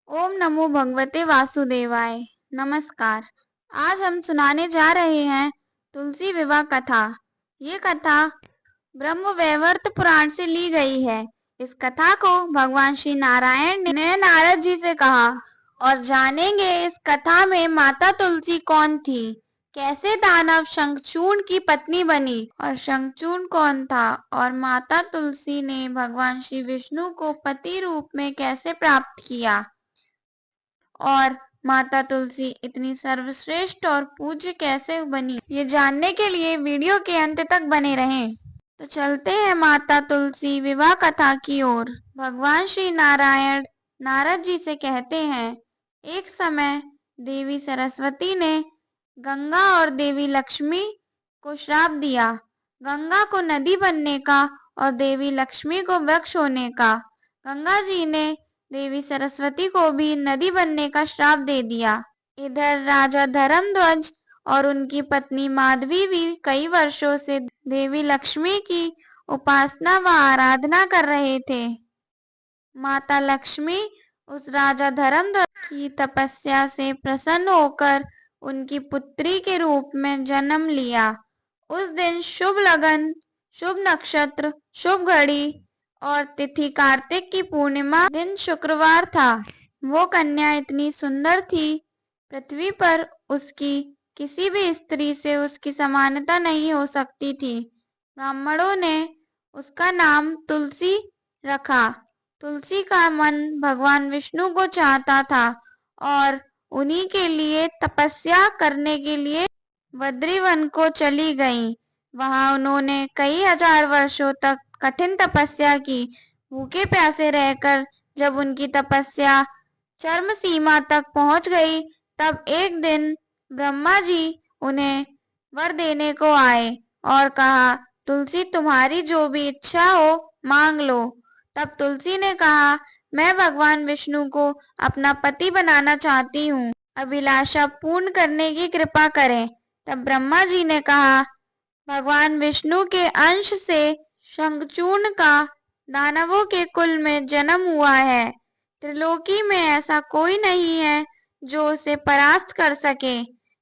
ओम नमो भगवते वासुदेवाय। नमस्कार। आज हम सुनाने जा रहे हैं तुलसी विवाह कथा। ये कथा ब्रह्म वैवर्त पुराण से ली गई है। इस कथा को भगवान श्री नारायण ने नारद जी से कहा और जानेंगे इस कथा में माता तुलसी कौन थी, कैसे दानव शंखचूर्ण की पत्नी बनी और शंखचूर्ण कौन था, और माता तुलसी ने भगवान श्री विष्णु को पति रूप में कैसे प्राप्त किया, और माता तुलसी इतनी सर्वश्रेष्ठ और पूज्य कैसे बनी। ये जानने के लिए वीडियो के अंत तक बने रहें। तो चलते हैं माता तुलसी विवाह कथा की ओर। भगवान श्री नारायण नारद जी से कहते हैं, एक समय देवी सरस्वती ने गंगा और देवी लक्ष्मी को श्राप दिया। गंगा को नदी बनने का और देवी लक्ष्मी को वृक्ष होने का। गंगा जी ने देवी सरस्वती को भी नदी बनने का श्राप दे दिया। इधर राजा धर्मध्वज और उनकी पत्नी माधवी भी कई वर्षों से देवी लक्ष्मी की उपासना व आराधना कर रहे थे। माता लक्ष्मी उस राजा धर्मध्वज की तपस्या से प्रसन्न होकर उनकी पुत्री के रूप में जन्म लिया। उस दिन शुभ लगन, शुभ नक्षत्र, शुभ घड़ी और तिथि कार्तिक की पूर्णिमा दिन शुक्रवार था। वो कन्या इतनी सुंदर थी, पृथ्वी पर उसकी किसी भी स्त्री से उसकी समानता नहीं हो सकती थी। ब्राह्मणों ने उसका नाम तुलसी रखा। तुलसी का मन भगवान विष्णु को चाहता था और उन्हीं के लिए तपस्या करने के लिए बद्रीवन को चली गईं। वहां उन्होंने कई हजार वर्षों तक कठिन तपस्या की। भूखे प्यासे रहकर जब उनकी तपस्या चरम सीमा तक पहुंच गई, तब एक दिन ब्रह्मा जी उन्हें वर देने को आए और कहा, तुलसी तुम्हारी जो भी इच्छा हो मांग लो। तब तुलसी ने कहा, मैं भगवान विष्णु को अपना पति बनाना चाहती हूँ, अभिलाषा पूर्ण करने की कृपा करें। तब ब्रह्मा जी ने कहा, भगवान विष्णु के अंश से शंखचूर्ण का दानवों के कुल में जन्म हुआ है। त्रिलोकी में ऐसा कोई नहीं है जो उसे परास्त कर सके।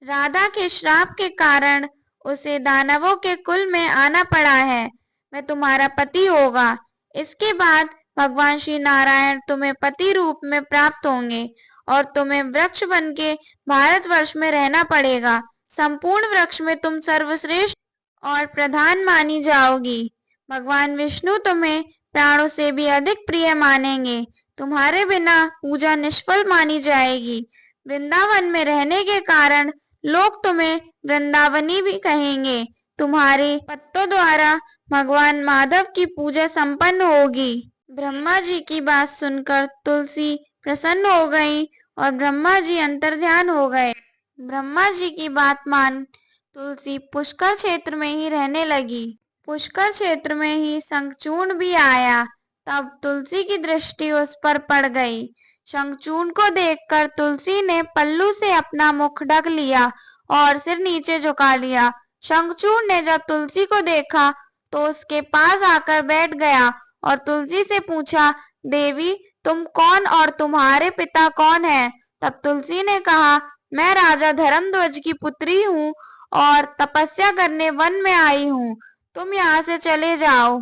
राधा के श्राप के कारण उसे दानवों के कुल में आना पड़ा है। मैं तुम्हारा पति होगा। इसके बाद भगवान श्री नारायण तुम्हें पति रूप में प्राप्त होंगे और तुम्हें वृक्ष बन के भारतवर्ष में रहना पड़ेगा। संपूर्ण वृक्ष में तुम सर्वश्रेष्ठ और प्रधान मानी जाओगी। भगवान विष्णु तुम्हें प्राणों से भी अधिक प्रिय मानेंगे। तुम्हारे बिना पूजा निष्फल मानी जाएगी। वृंदावन में रहने के कारण लोग तुम्हें वृंदावनी भी कहेंगे। तुम्हारे पत्तों द्वारा भगवान माधव की पूजा संपन्न होगी। ब्रह्मा जी की बात सुनकर तुलसी प्रसन्न हो गई और ब्रह्मा जी अंतर्ध्यान हो गए। ब्रह्मा जी की बात मान तुलसी पुष्कर क्षेत्र में ही रहने लगी। पुष्कर क्षेत्र में ही शंखचूर्ण भी आया। तब तुलसी की दृष्टि उस पर पड़ गई। शंखचूर्ण को देखकर तुलसी ने पल्लू से अपना मुख ढक लिया और सिर नीचे झुका लिया। शंखचूर्ण ने जब तुलसी को देखा तो उसके पास आकर बैठ गया और तुलसी से पूछा, देवी तुम कौन और तुम्हारे पिता कौन हैं? तब तुलसी ने कहा, मैं राजा धर्मध्वज की पुत्री हूँ और तपस्या करने वन में आई हूँ। तुम यहाँ से चले जाओ।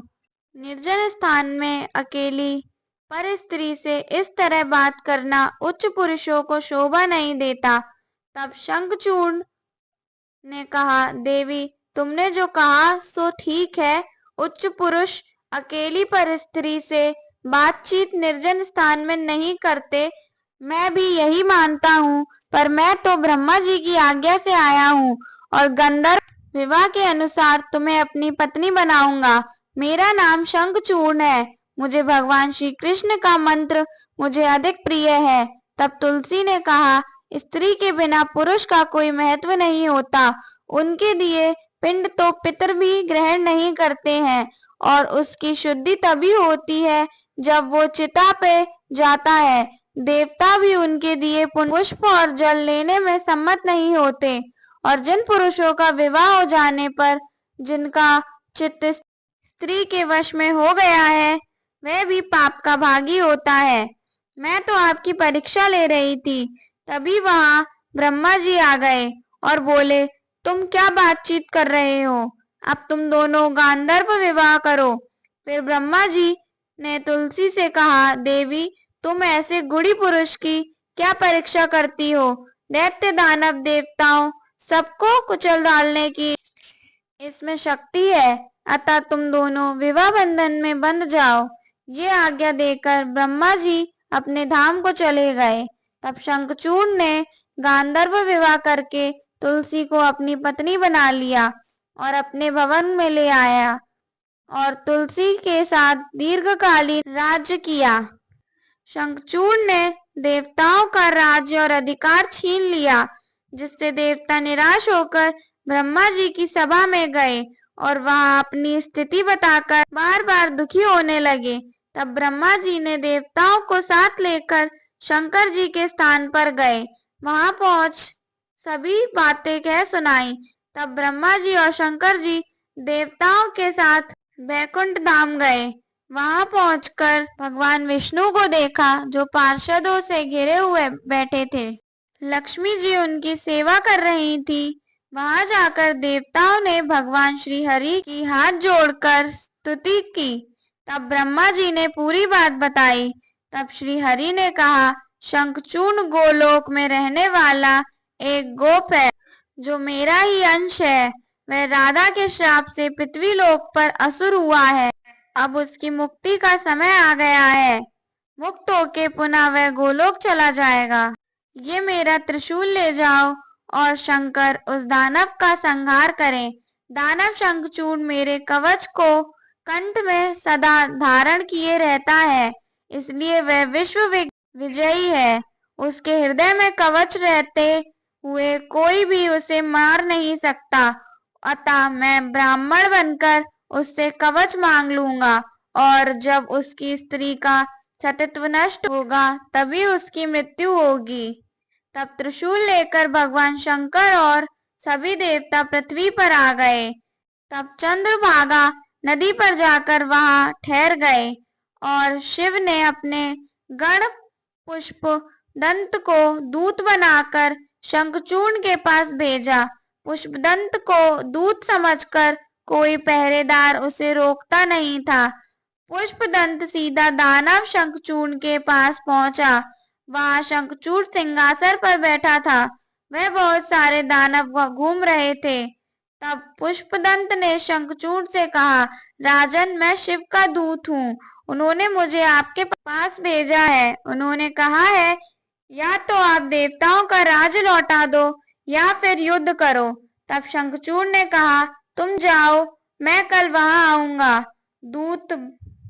निर्जन स्थान में अकेली पर स्त्री से इस तरह बात करना उच्च पुरुषों को शोभा नहीं देता। तब शंखचूर्ण ने कहा, देवी तुमने जो कहा सो ठीक है। उच्च पुरुष अकेली पर स्त्री से बातचीत निर्जन स्थान में नहीं करते, मैं भी यही मानता हूँ, पर मैं तो ब्रह्मा जी की आज्ञा से आया हूँ और गंधर्व विवाह के अनुसार तुम्हें अपनी पत्नी बनाऊंगा। मेरा नाम शंखचूर्ण है। मुझे भगवान श्री कृष्ण का मंत्र मुझे अधिक प्रिय है। तब तुलसी ने कहा, स्त्री के बिना पुरुष का कोई महत्व नहीं होता। उनके दिए पिंड तो पितर भी ग्रहण नहीं करते हैं और उसकी शुद्धि तभी होती है जब वो चिता पे जाता है। देवता भी उनके दिए पुष्प और जल लेने में सम्मत नहीं होते और जिन पुरुषों का विवाह हो जाने पर जिनका चित्त स्त्री के वश में हो गया है, वह भी पाप का भागी होता है। मैं तो आपकी परीक्षा ले रही थी। तभी वहां ब्रह्मा जी आ गए और बोले, तुम क्या बातचीत कर रहे हो? अब तुम दोनों गांधर्व विवाह करो। फिर ब्रह्मा जी ने तुलसी से कहा, देवी, तुम ऐसे गुणी पुरुष की क्या परीक्षा करती हो? दैत्य दानव देवताओं सबको कुचल डालने की इसमें शक्ति है, अतः तुम दोनों विवाह बंधन में बंध जाओ। ये आज्ञा देकर ब्रह्मा जी अपने धाम को चले गए। तब शंखचूड़ ने गांधर्व विवाह करके तुलसी को अपनी पत्नी बना लिया और अपने भवन में ले आया और तुलसी के साथ दीर्घकालीन राज्य किया। शंखचूड़ ने देवताओं का राज्य और अधिकार छीन लिया, जिससे देवता निराश होकर ब्रह्मा जी की सभा में गए और वहां अपनी स्थिति बताकर बार बार दुखी होने लगे। तब ब्रह्मा जी ने देवताओं को साथ लेकर शंकर जी के स्थान पर गए। वहां पहुंच सभी बातें कह सुनाई। तब ब्रह्मा जी और शंकर जी देवताओं के साथ बैकुंठ धाम गए। वहां पहुंचकर भगवान विष्णु को देखा, जो पार्षदों से घिरे हुए बैठे थे। लक्ष्मी जी उनकी सेवा कर रही थी। वहां जाकर देवताओं ने भगवान श्री हरि की हाथ जोड़कर स्तुति की। तब ब्रह्मा जी ने पूरी बात बताई। तब श्री हरि ने कहा, शंखचूड़ गोलोक में रहने वाला एक गोप है, जो मेरा ही अंश है। वह राधा के श्राप से पृथ्वी लोक पर असुर हुआ है। अब उसकी मुक्ति का समय आ गया है। मुक्त होके पुनः वह गोलोक चला जाएगा। ये मेरा त्रिशूल ले जाओ और शंकर उस दानव का संहार करें। दानव शंखचूड़ मेरे कवच को कंठ में सदा धारण किए रहता है, इसलिए वह विश्व विजयी है। उसके हृदय में कवच रहते हुए कोई भी उसे मार नहीं सकता। अतः मैं ब्राह्मण बनकर उससे कवच मांग लूंगा और जब उसकी स्त्री का सतीत्व नष्ट होगा तभी उसकी मृत्यु होगी। तब त्रिशूल लेकर भगवान शंकर और सभी देवता पृथ्वी पर आ गए। तब चंद्रभागा नदी पर जाकर वहां ठहर गए और शिव ने अपने गण पुष्प दंत को दूत बनाकर शंखचूड़ के पास भेजा। पुष्पदंत को दूत समझकर कोई पहरेदार उसे रोकता नहीं था। पुष्पदंत सीधा दानव शंखचूड़ के पास पहुंचा। वहां शंखचूड़ सिंहासन पर बैठा था। वह बहुत सारे दानव घूम रहे थे। तब पुष्पदंत ने शंखचूड़ से कहा, राजन, मैं शिव का दूत हूँ। उन्होंने मुझे आपके पास भेजा है। उन्होंने कहा है, या तो आप देवताओं का राज लौटा दो या फिर युद्ध करो। तब शंखचूड़ ने कहा, तुम जाओ, मैं कल वहां आऊंगा। दूत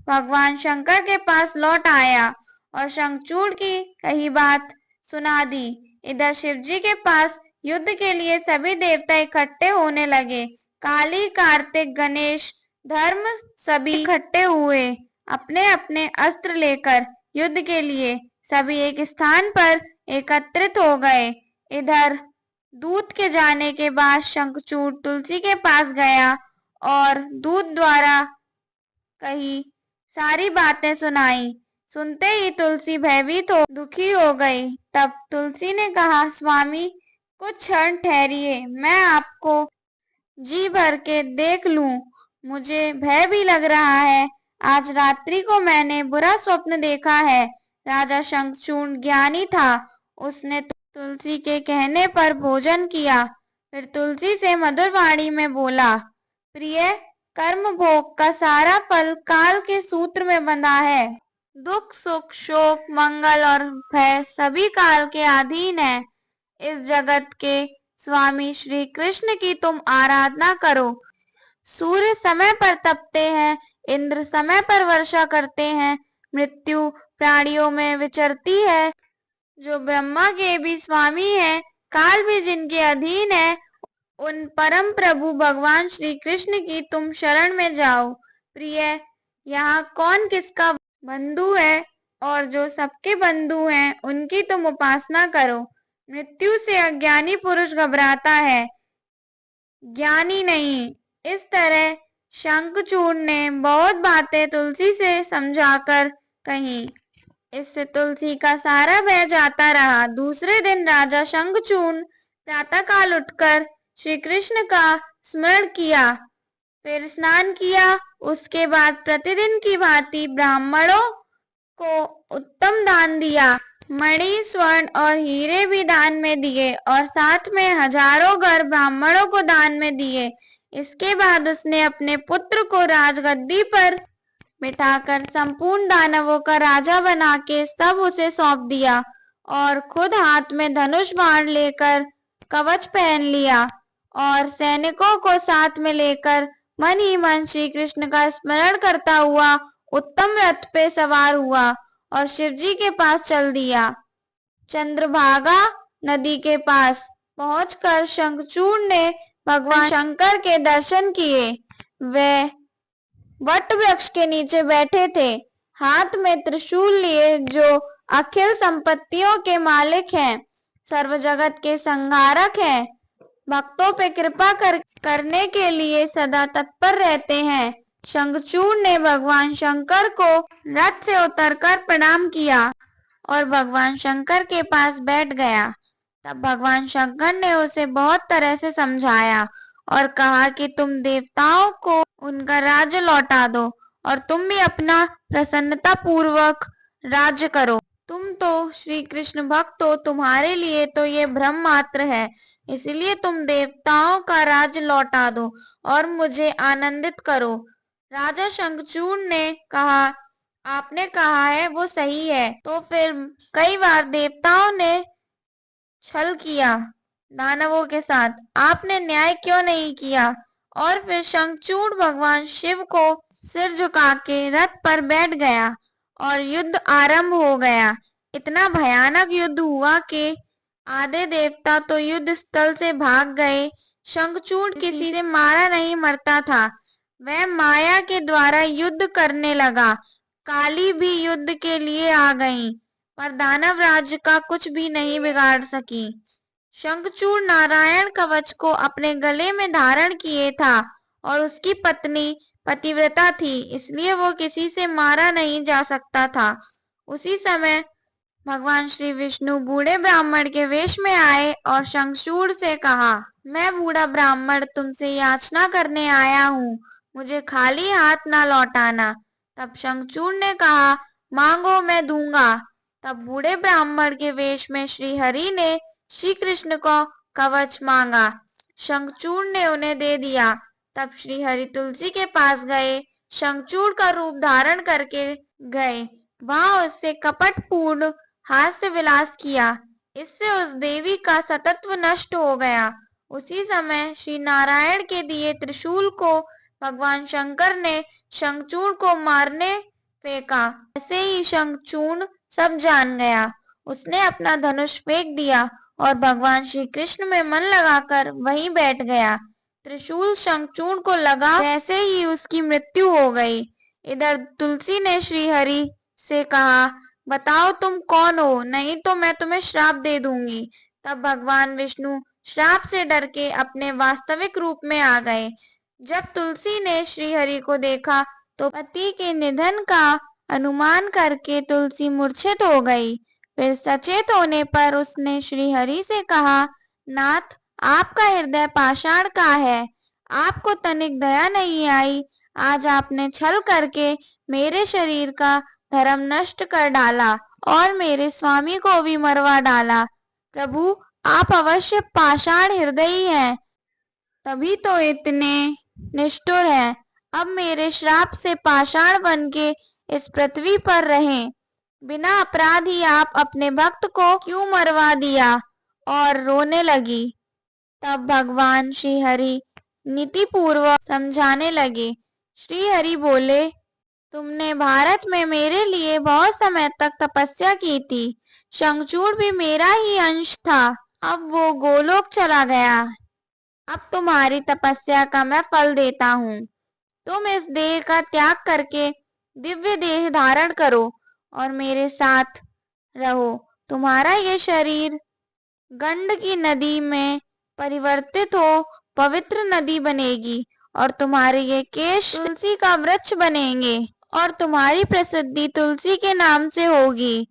भगवान शंकर के पास लौट आया और शंखचूड़ की कही बात सुना दी। इधर शिवजी के पास युद्ध के लिए सभी देवता इकट्ठे होने लगे। काली, कार्तिक, गणेश, धर्म सभी इकट्ठे हुए अपने अपने अस्त्र लेकर युद्ध के लिए। सभी एक स्थान पर एकत्रित हो गए। इधर दूत के जाने के बाद शंखचूड़ तुलसी के पास गया और दूत द्वारा कही सारी बातें सुनाई। सुनते ही तुलसी भयभीत हो दुखी हो गई। तब तुलसी ने कहा, स्वामी, कुछ क्षण ठहरिए, मैं आपको जी भर के देख लूं। मुझे भय भी लग रहा है। आज रात्रि को मैंने बुरा स्वप्न देखा है। राजा शंखचूड़ ज्ञानी था। उसने तुलसी के कहने पर भोजन किया। फिर तुलसी से मधुर वाणी में बोला, प्रिय, कर्म भोग का सारा फल काल के सूत्र में बंधा है। दुख, सुख, शोक, मंगल और भय सभी काल के अधीन है। इस जगत के स्वामी श्री कृष्ण की तुम आराधना करो। सूर्य समय पर तपते हैं, इंद्र समय पर वर्षा करते हैं, मृत्यु प्राणियों में विचरती है। जो ब्रह्मा के भी स्वामी है, काल भी जिनके अधीन है, उन परम प्रभु भगवान श्री कृष्ण की तुम शरण में जाओ। प्रिय, यहाँ कौन किसका बंधु है और जो सबके बंधु हैं उनकी तुम उपासना करो। मृत्यु से अज्ञानी पुरुष घबराता है, ज्ञानी नहीं। इस तरह शंखचूड़ ने बहुत बातें तुलसी से समझाकर कही। इससे तुलसी का सारा भय जाता रहा। दूसरे दिन राजा शंखचूड़ प्रातःकाल उठकर श्री कृष्ण का स्मरण किया, फिर स्नान किया। उसके बाद प्रतिदिन की भांति ब्राह्मणों को उत्तम दान दिया। मणि, स्वर्ण और हीरे भी दान में दिए और साथ में हजारों घर ब्राह्मणों को दान में दिए। इसके बाद उसने अपने पुत्र को राजगद्दी पर बिठाकर संपूर्ण दानवों का राजा बना के सब उसे सौंप दिया और खुद हाथ में धनुष बाण लेकर कवच पहन लिया और सैनिकों को साथ में लेकर मन ही मन श्री कृष्ण का स्मरण करता हुआ उत्तम रथ पे सवार हुआ और शिवजी के पास चल दिया। चंद्रभागा नदी के पास पहुंचकर शंखचूड़ ने भगवान शंकर के दर्शन किए। वे वट वृक्ष के नीचे बैठे थे, हाथ में त्रिशूल लिए, जो अखिल संपत्तियों के मालिक हैं, सर्व जगत के संहारक हैं, भक्तों पे कृपा करने के लिए सदा तत्पर रहते हैं। शंखचूड़ ने भगवान शंकर को रथ से उतरकर प्रणाम किया और भगवान शंकर के पास बैठ गया। तब भगवान शंकर ने उसे बहुत तरह से समझाया और कहा कि तुम देवताओं को उनका राज्य लौटा दो और तुम भी अपना प्रसन्नता पूर्वक राज्य करो। तुम तो श्री कृष्ण भक्त हो, तुम्हारे लिए तो ये भ्रम मात्र है, इसलिए तुम देवताओं का राज्य लौटा दो और मुझे आनंदित करो। राजा शंखचूड़ ने कहा, आपने कहा है वो सही है। तो फिर कई बार देवताओं ने छल किया दानवों के साथ, आपने न्याय क्यों नहीं किया? और फिर शंखचूड़ भगवान शिव को सिर झुका के रथ पर बैठ गया और युद्ध आरंभ हो गया। इतना भयानक युद्ध हुआ कि आधे देवता तो युद्ध स्थल से भाग गए। शंखचूड़ किसी से मारा नहीं मरता था, वह माया के द्वारा युद्ध करने लगा। काली भी युद्ध के लिए आ गई, पर दानव राज्य का कुछ भी नहीं बिगाड़ सकी। शंखचूड़ नारायण कवच को अपने गले में धारण किए था और उसकी पत्नी पतिव्रता थी, इसलिए वो किसी से मारा नहीं जा सकता था। उसी समय भगवान श्री विष्णु बूढ़े ब्राह्मण के वेश में आए और शंखचूड़ से कहा, मैं बूढ़ा ब्राह्मण तुमसे याचना करने आया हूँ, मुझे खाली हाथ ना लौटाना। तब शंखचूड़ ने कहा, मांगो मैं दूंगा। तब बूढ़े ब्राह्मण के वेश में श्री हरि ने श्री कृष्ण को कवच मांगा। शंखचूड़ ने उन्हें दे दिया। तब श्री हरि तुलसी के पास गए, शंखचूड़ का रूप धारण करके गए, वहां उससे कपटपूर्ण हास्य विलास किया। इससे उस देवी का सतत्व नष्ट हो गया। उसी समय श्री नारायण के दिए त्रिशूल को भगवान शंकर ने शंखचूड़ को मारने फेंका। ऐसे ही शंखचूड़ सब जान गया। उसने अपना धनुष फेंक दिया और भगवान श्री कृष्ण में मन लगाकर वहीं बैठ गया। त्रिशूल शंखचूड़ को लगा, वैसे ही उसकी मृत्यु हो गई। इधर तुलसी ने श्री हरि से कहा, बताओ तुम कौन हो, नहीं तो मैं तुम्हें श्राप दे दूंगी। तब भगवान विष्णु श्राप से डर के अपने वास्तविक रूप में आ गए। जब तुलसी ने श्री हरि को देखा तो पति के निधन का अनुमान करके तुलसी मूर्छित हो गई। फिर सचेत होने पर उसने श्री हरि से कहा, नाथ, आपका हृदय पाषाण का है, आपको तनिक दया नहीं आई। आज आपने छल करके मेरे शरीर का धर्म नष्ट कर डाला और मेरे स्वामी को भी मरवा डाला। प्रभु, आप अवश्य पाषाण हृदयी हैं, तभी तो इतने निष्ठुर हैं। अब मेरे श्राप से पाषाण बन के इस पृथ्वी पर रहें। बिना अपराध ही आप अपने भक्त को क्यों मरवा दिया? और रोने लगी। तब भगवान श्री हरि नीति पूर्वक समझाने लगे। श्री हरि बोले, तुमने भारत में मेरे लिए बहुत समय तक तपस्या की थी। शंखचूड़ भी मेरा ही अंश था, अब वो गोलोक चला गया। अब तुम्हारी तपस्या का मैं फल देता हूँ। तुम इस देह का त्याग करके दिव्य देह धारण करो और मेरे साथ रहो। तुम्हारा ये शरीर गंड की नदी में परिवर्तित हो पवित्र नदी बनेगी और तुम्हारे ये केश तुलसी का वृक्ष बनेंगे और तुम्हारी प्रसिद्धि तुलसी के नाम से होगी।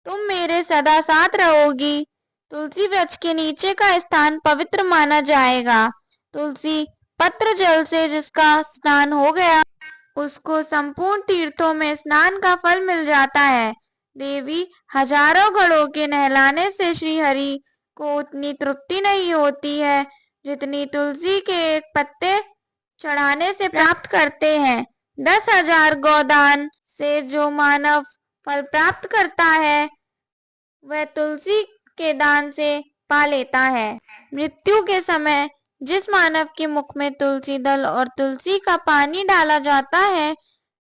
तुम मेरे सदा साथ रहोगी। तुलसी वृक्ष के नीचे का स्थान पवित्र माना जाएगा। तुलसी पत्र जल से जिसका स्नान हो गया, उसको संपूर्ण तीर्थों में स्नान का फल मिल जाता है। देवी, हजारों घड़ों के नहलाने से श्री हरि को उतनी तृप्ति नहीं होती है जितनी तुलसी के एक पत्ते चढ़ाने से प्राप्त करते हैं। 10,000 गोदान से जो मानव फल प्राप्त करता है, वह तुलसी के दान से पा लेता है। मृत्यु के समय जिस मानव के मुख में तुलसी दल और तुलसी का पानी डाला जाता है,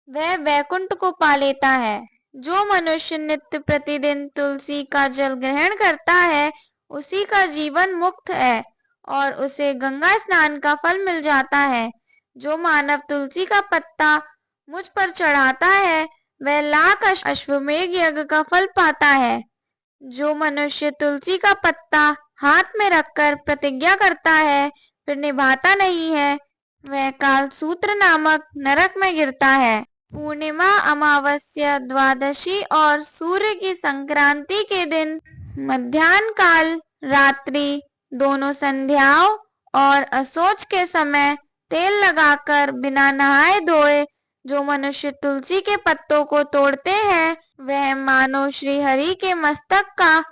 वह वैकुंठ को पा लेता है। जो मनुष्य नित्य प्रतिदिन तुलसी का जल ग्रहण करता है, उसी का जीवन मुक्त है और उसे गंगा स्नान का फल मिल जाता है। जो मानव तुलसी का पत्ता मुझ पर चढ़ाता है, वह लाख अश्वमेघ यज्ञ का फल पाता है। जो मनुष्य तुलसी का पत्ता हाथ में रखकर प्रतिज्ञा करता है फिर निभाता नहीं है, वह कालसूत्र नामक नरक में गिरता है। पूर्णिमा, अमावस्या, द्वादशी और सूर्य की संक्रांति के दिन मध्याह्न काल, रात्रि, दोनों संध्याओं और असोच के समय तेल लगाकर बिना नहाए धोए जो मनुष्य तुलसी के पत्तों को तोड़ते हैं, वह मानो श्री हरि के मस्तक का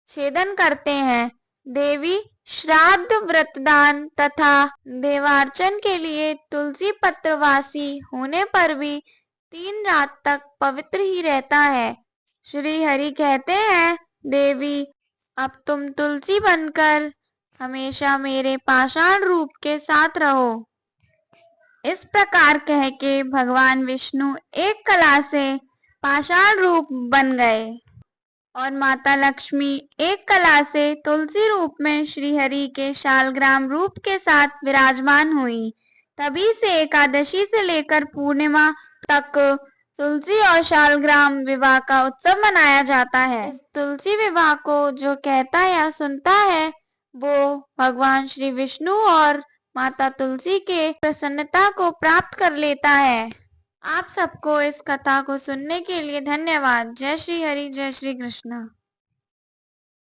छेदन करते हैं। देवी, श्राद्ध, व्रतदान तथा देवार्चन के लिए तुलसी पत्रवासी होने पर भी 3 रात तक पवित्र ही रहता है। श्री हरि कहते हैं, देवी, अब तुम तुलसी बनकर हमेशा मेरे पाषाण रूप के साथ रहो। इस प्रकार कह के भगवान विष्णु एक कला से पाषाण रूप बन गए और माता लक्ष्मी एक कला से तुलसी रूप में श्री हरि के शालग्राम रूप के साथ विराजमान हुई। तभी से एकादशी से लेकर पूर्णिमा तक तुलसी और शालग्राम विवाह का उत्सव मनाया जाता है। इस तुलसी विवाह को जो कहता या सुनता है, वो भगवान श्री विष्णु और माता तुलसी के प्रसन्नता को प्राप्त कर लेता है। आप सबको इस कथा को सुनने के लिए धन्यवाद। जय श्री हरि, जय श्री कृष्ण।